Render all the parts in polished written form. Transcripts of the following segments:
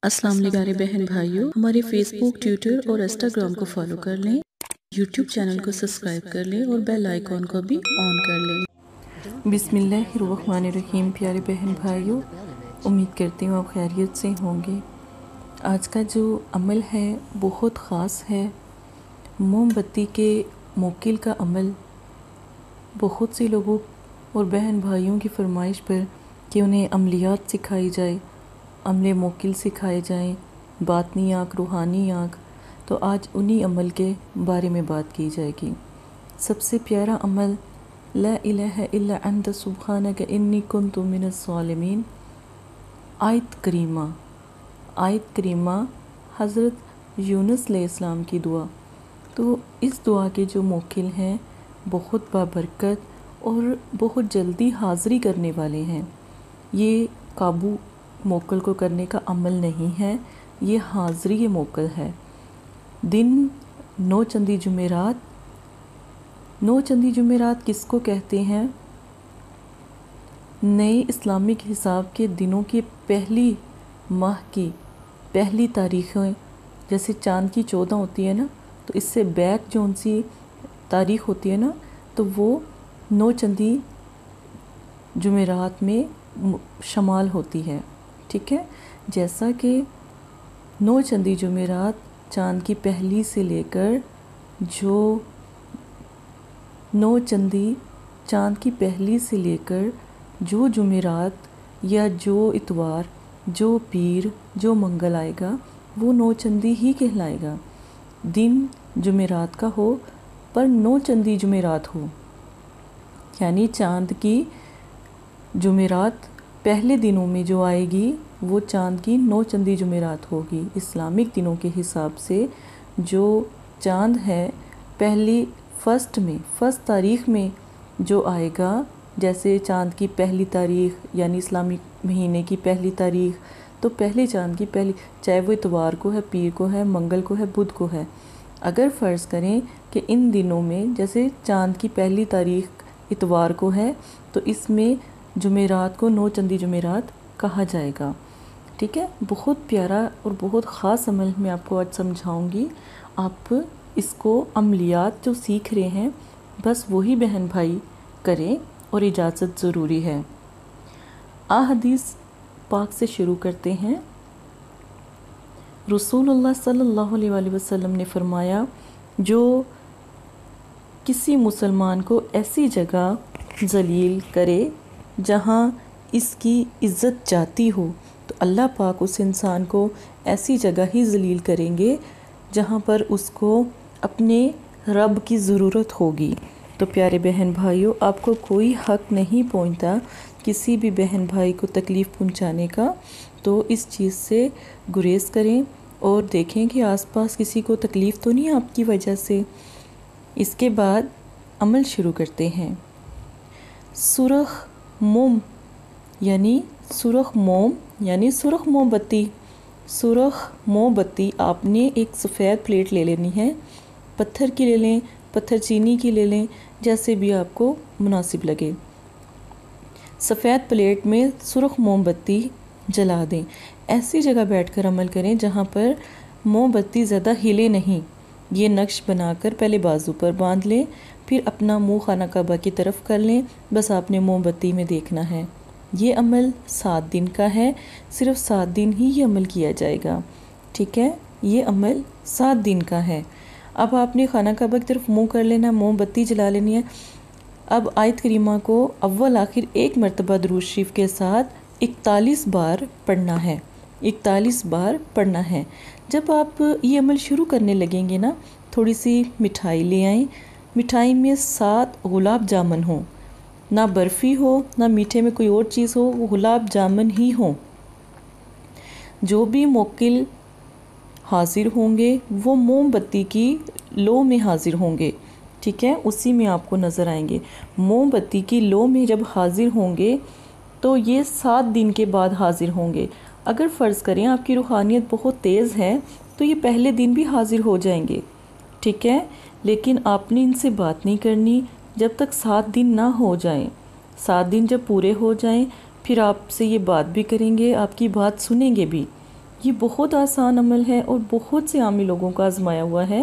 السلام علیکم پیارے بہن بھائیوں، ہمارے فیس بک، ٹویٹر اور انسٹاگرام کو فالو کر لیں، یوٹیوب چینل کو سبسکرائب کر لیں اور بیل آئیکن کو بھی آن کر لیں۔ بسم اللہ الرحمن الرحیم۔ پیارے بہن بھائیوں، امید کرتی ہوں آپ خیریت سے ہوں گے۔ آج کا جو عمل ہے بہت خاص ہے، موم بتی کے موکل کا عمل۔ بہت سے لوگوں اور بہن بھائیوں کی فرمائش پر کہ انہیں عملیات سکھائی جائے، عمل موکل سکھائے جائیں، باطنی آنکھ، روحانی آنکھ، تو آج انہی عمل کے بارے میں بات کی جائے گی۔ سب سے پیارا عمل لا الہ الا انت سبحانک انی کنت من الظالمین۔ آیت کریمہ حضرت یونس علیہ السلام کی دعا۔ تو اس دعا کے جو موکل ہیں بہت بابرکت اور بہت جلدی حاضری کرنے والے ہیں۔ یہ قابو موکل کو کرنے کا عمل نہیں ہے، یہ حاضری موکل ہے۔ دن نو چندی جمعرات کس کو کہتے ہیں؟ نئے اسلامک حساب کے دنوں کی پہلی ماہ کی پہلی تاریخیں، جیسے چاند کی 14 ہوتی ہے نا، تو اس سے بیک جو ان سی تاریخ ہوتی ہے نا، تو وہ نو چندی جمعرات میں شمال ہوتی ہے۔ ٹھیک ہے، جیسا کہ نو چندی جمعرات چاند کی پہلی سے لے کر جو جمعرات یا جو اتوار، جو پیر، جو منگل آئے گا وہ نو چندی ہی کہلائے گا۔ دن جمعرات کا ہو پر نو چندی جمعرات ہو، یعنی چاند کی جمعرات پہلے دنوں میں جو آئے گی وہ چاند کی نو چندی جمعرات ہوگی۔ اسلامک دنوں کے حساب سے جو چاند ہے پہلی فرسٹ تاریخ میں جو آئے گا، جیسے چاند کی پہلی تاریخ یعنی اسلامک مہینے کی پہلی تاریخ، تو پہلے چاند کی پہلی، چاہے وہ اتوار کو ہے، پیر کو ہے، منگل کو ہے، بدھ کو ہے۔ اگر فرض کریں کہ ان دنوں میں جیسے چاند کی پہلی تاریخ اتوار کو ہے تو اس میں جمعرات کو نو چندی جمعرات کہا جائے گا۔ ٹھیک ہے، بہت پیارا اور بہت خاص عمل میں آپ کو آج سمجھاؤں گی۔ آپ اس کو عملیات جو سیکھ رہے ہیں بس وہی بہن بھائی کریں اور اجازت ضروری ہے۔ حدیث پاک سے شروع کرتے ہیں۔ رسول اللہ صلی اللہ علیہ وآلہ وسلم نے فرمایا، جو کسی مسلمان کو ایسی جگہ ذلیل کرے جہاں اس کی عزت جاتی ہو تو اللہ پاک اس انسان کو ایسی جگہ ہی ذلیل کریں گے جہاں پر اس کو اپنے رب کی ضرورت ہوگی۔ تو پیارے بہن بھائیوں، آپ کو کوئی حق نہیں پہنچتا کسی بھی بہن بھائی کو تکلیف پہنچانے کا، تو اس چیز سے گریز کریں اور دیکھیں کہ آس پاس کسی کو تکلیف تو نہیں آپ کی وجہ سے۔ اس کے بعد عمل شروع کرتے ہیں۔ سرخ موم یعنی سرخ موم بتی آپ نے ایک سفید پلیٹ لے لینی ہے، پتھر کی لے لیں، پتھر چینی کی لے لیں، جیسے بھی آپ کو مناسب لگے۔ سفید پلیٹ میں سرخ موم بتی جلا دیں۔ ایسی جگہ بیٹھ کر عمل کریں جہاں پر موم بتی زیادہ ہلے نہیں۔ یہ نقش بنا کر پہلے بازو پر باندھ لیں، پھر اپنا منہ خانہ کعبہ کی طرف کر لیں، بس آپ نے موم بتی میں دیکھنا ہے۔ یہ عمل 7 دن کا ہے، صرف 7 دن ہی یہ عمل کیا جائے گا۔ ٹھیک ہے، یہ عمل 7 دن کا ہے۔ اب آپ نے خانہ کعبہ کی طرف منہ کر لینا، موم بتی جلا لینی ہے۔ اب آیت کریمہ کو اول آخر ایک مرتبہ درود شریف کے ساتھ 41 بار پڑھنا ہے، 41 بار پڑھنا ہے۔ جب آپ یہ عمل شروع کرنے لگیں گے نا، تھوڑی سی مٹھائی لے آئیں، مٹھائی میں 7 گلاب جامن ہوں، نہ برفی ہو نہ میٹھے میں کوئی اور چیز ہو، وہ گلاب جامن ہی ہوں۔ جو بھی موکل حاضر ہوں گے وہ موم بتی کی لو میں حاضر ہوں گے۔ ٹھیک ہے، اسی میں آپ کو نظر آئیں گے۔ موم بتی کی لو میں جب حاضر ہوں گے تو یہ 7 دن کے بعد حاضر ہوں گے۔ اگر فرض کریں آپ کی روحانیت بہت تیز ہے تو یہ پہلے دن بھی حاضر ہو جائیں گے۔ ٹھیک ہے، لیکن آپ نے ان سے بات نہیں کرنی جب تک 7 دن نہ ہو جائیں۔ 7 دن جب پورے ہو جائیں پھر آپ سے یہ بات بھی کریں گے، آپ کی بات سنیں گے بھی۔ یہ بہت آسان عمل ہے اور بہت سے عامی لوگوں کا آزمایا ہوا ہے،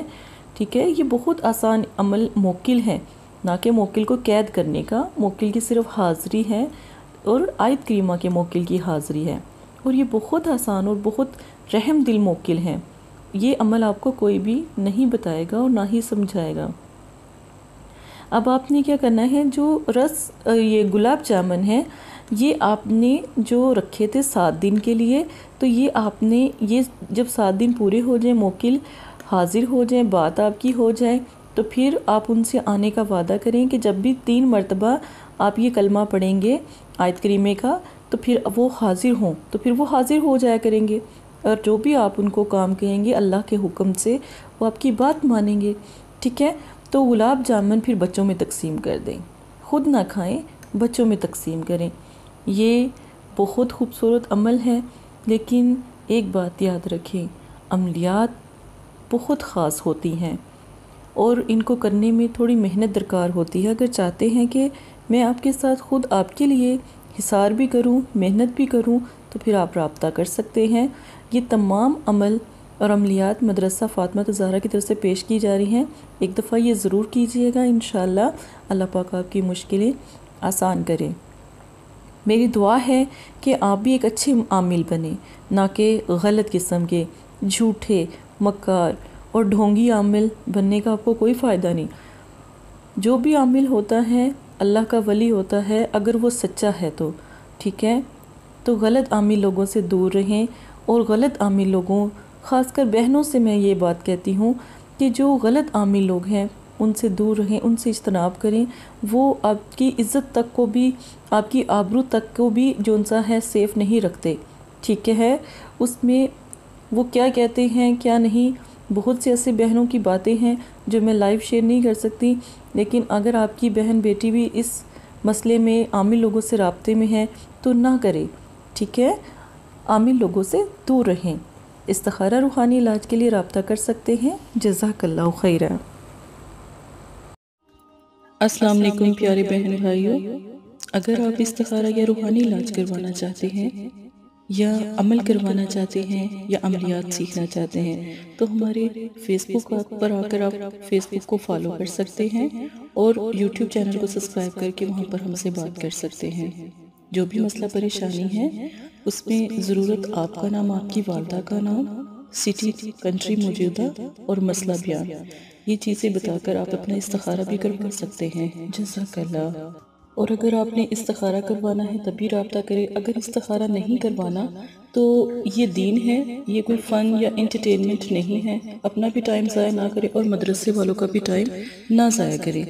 ٹھیک ہے۔ یہ بہت آسان عمل موکل ہے، نہ کہ موکل کو قید کرنے کا، موکل کی صرف حاضری ہے اور آیت کریمہ کے موکل کی حاضری ہے، اور یہ بہت آسان اور بہت رحم دل موکل ہے۔ یہ عمل آپ کو کوئی بھی نہیں بتائے گا اور نہ ہی سمجھائے گا۔ اب آپ نے کیا کرنا ہے، جو یہ گلاب جامن ہے، یہ آپ نے جو رکھے تھے 7 دن کے لیے، تو یہ آپ نے یہ جب 7 دن پورے ہو جائیں، موکل حاضر ہو جائیں، بات آپ کی ہو جائے، تو پھر آپ ان سے آنے کا وعدہ کریں کہ جب بھی 3 مرتبہ آپ یہ کلمہ پڑھیں گے آیت کریمے کا، تو پھر وہ حاضر ہوں، تو پھر وہ حاضر ہو جایا کریں گے، اور جو بھی آپ ان کو کام کہیں گے اللہ کے حکم سے وہ آپ کی بات مانیں گے، ٹھیک ہے۔ تو گلاب جامن پھر بچوں میں تقسیم کر دیں، خود نہ کھائیں، بچوں میں تقسیم کریں۔ یہ بہت خوبصورت عمل ہے، لیکن ایک بات یاد رکھیں، عملیات بہت خاص ہوتی ہیں اور ان کو کرنے میں تھوڑی محنت درکار ہوتی ہے۔ اگر چاہتے ہیں کہ میں آپ کے ساتھ خود آپ کے لیے حصار بھی کروں، محنت بھی کروں، تو پھر آپ رابطہ کر سکتے ہیں۔ یہ تمام عمل اور عملیات مدرسہ فاطمہ الزہرا کی طرف سے پیش کی جا رہی ہیں، ایک دفعہ یہ ضرور کیجئے گا، انشاءاللہ اللہ پاک آپ کی مشکلیں آسان کریں۔ میری دعا ہے کہ آپ بھی ایک اچھے عامل بنیں، نہ کہ غلط قسم کے جھوٹے، مکار اور ڈھونگی عامل بننے کا آپ کو کوئی فائدہ نہیں۔ جو بھی عامل ہوتا ہے اللہ کا ولی ہوتا ہے، اگر وہ سچا ہے تو ٹھیک ہے، تو غلط عامل لوگوں سے دور رہیں، اور غلط عامل لوگوں، خاص کر بہنوں سے میں یہ بات کہتی ہوں کہ جو غلط عامل لوگ ہیں ان سے دور رہیں، ان سے اجتناب کریں۔ وہ آپ کی عزت تک کو بھی، آپ کی آبرو تک کو بھی جو انسا ہے سیف نہیں رکھتے، ٹھیک ہے۔ اس میں وہ کیا کہتے ہیں کیا نہیں، بہت سے ایسے بہنوں کی باتیں ہیں جو میں لائیو شیئر نہیں کر سکتی، لیکن اگر آپ کی بہن بیٹی بھی اس مسئلے میں عامل لوگوں سے رابطے میں ہے تو نہ کرے، ٹھیک ہے، عامل لوگوں سے دور رہیں۔ استخارہ روحانی علاج کے لیے رابطہ کر سکتے ہیں۔ جزاک اللہ خیرہ۔ السلام علیکم پیارے بہن بھائیوں، اگر آپ استخارہ یا روحانی علاج کروانا چاہتے ہیں یا عمل کروانا چاہتے ہیں یا عملیات سیکھنا چاہتے ہیں تو ہمارے فیس بک پر آ کر آپ فیس بک کو فالو کر سکتے ہیں اور یوٹیوب چینل کو سبسکرائب کر کے وہاں پر ہم سے بات کر سکتے ہیں۔ جو بھی مسئلہ پریشانی ہے اس میں ضرورت آپ کا نام، آپ کی والدہ کا نام، سٹی، کنٹری موجودہ اور مسئلہ بیان، یہ چیزیں بتا کر آپ اپنا استخارہ بھی کروا سکتے ہیں۔ جزاک اللہ۔ اور اگر آپ نے استخارہ کروانا ہے تبھی رابطہ کریں، اگر استخارہ نہیں کروانا تو یہ دین ہے، یہ کوئی فن یا انٹرٹینمنٹ نہیں ہے۔ اپنا بھی ٹائم ضائع نہ کریں اور مدرسے والوں کا بھی ٹائم نہ ضائع کریں۔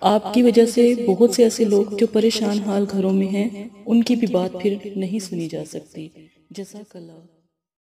آپ کی وجہ سے بہت سے ایسے لوگ جو پریشان حال گھروں میں ہیں ان کی بھی بات پھر نہیں سنی جا سکتی۔ جزاک اللہ۔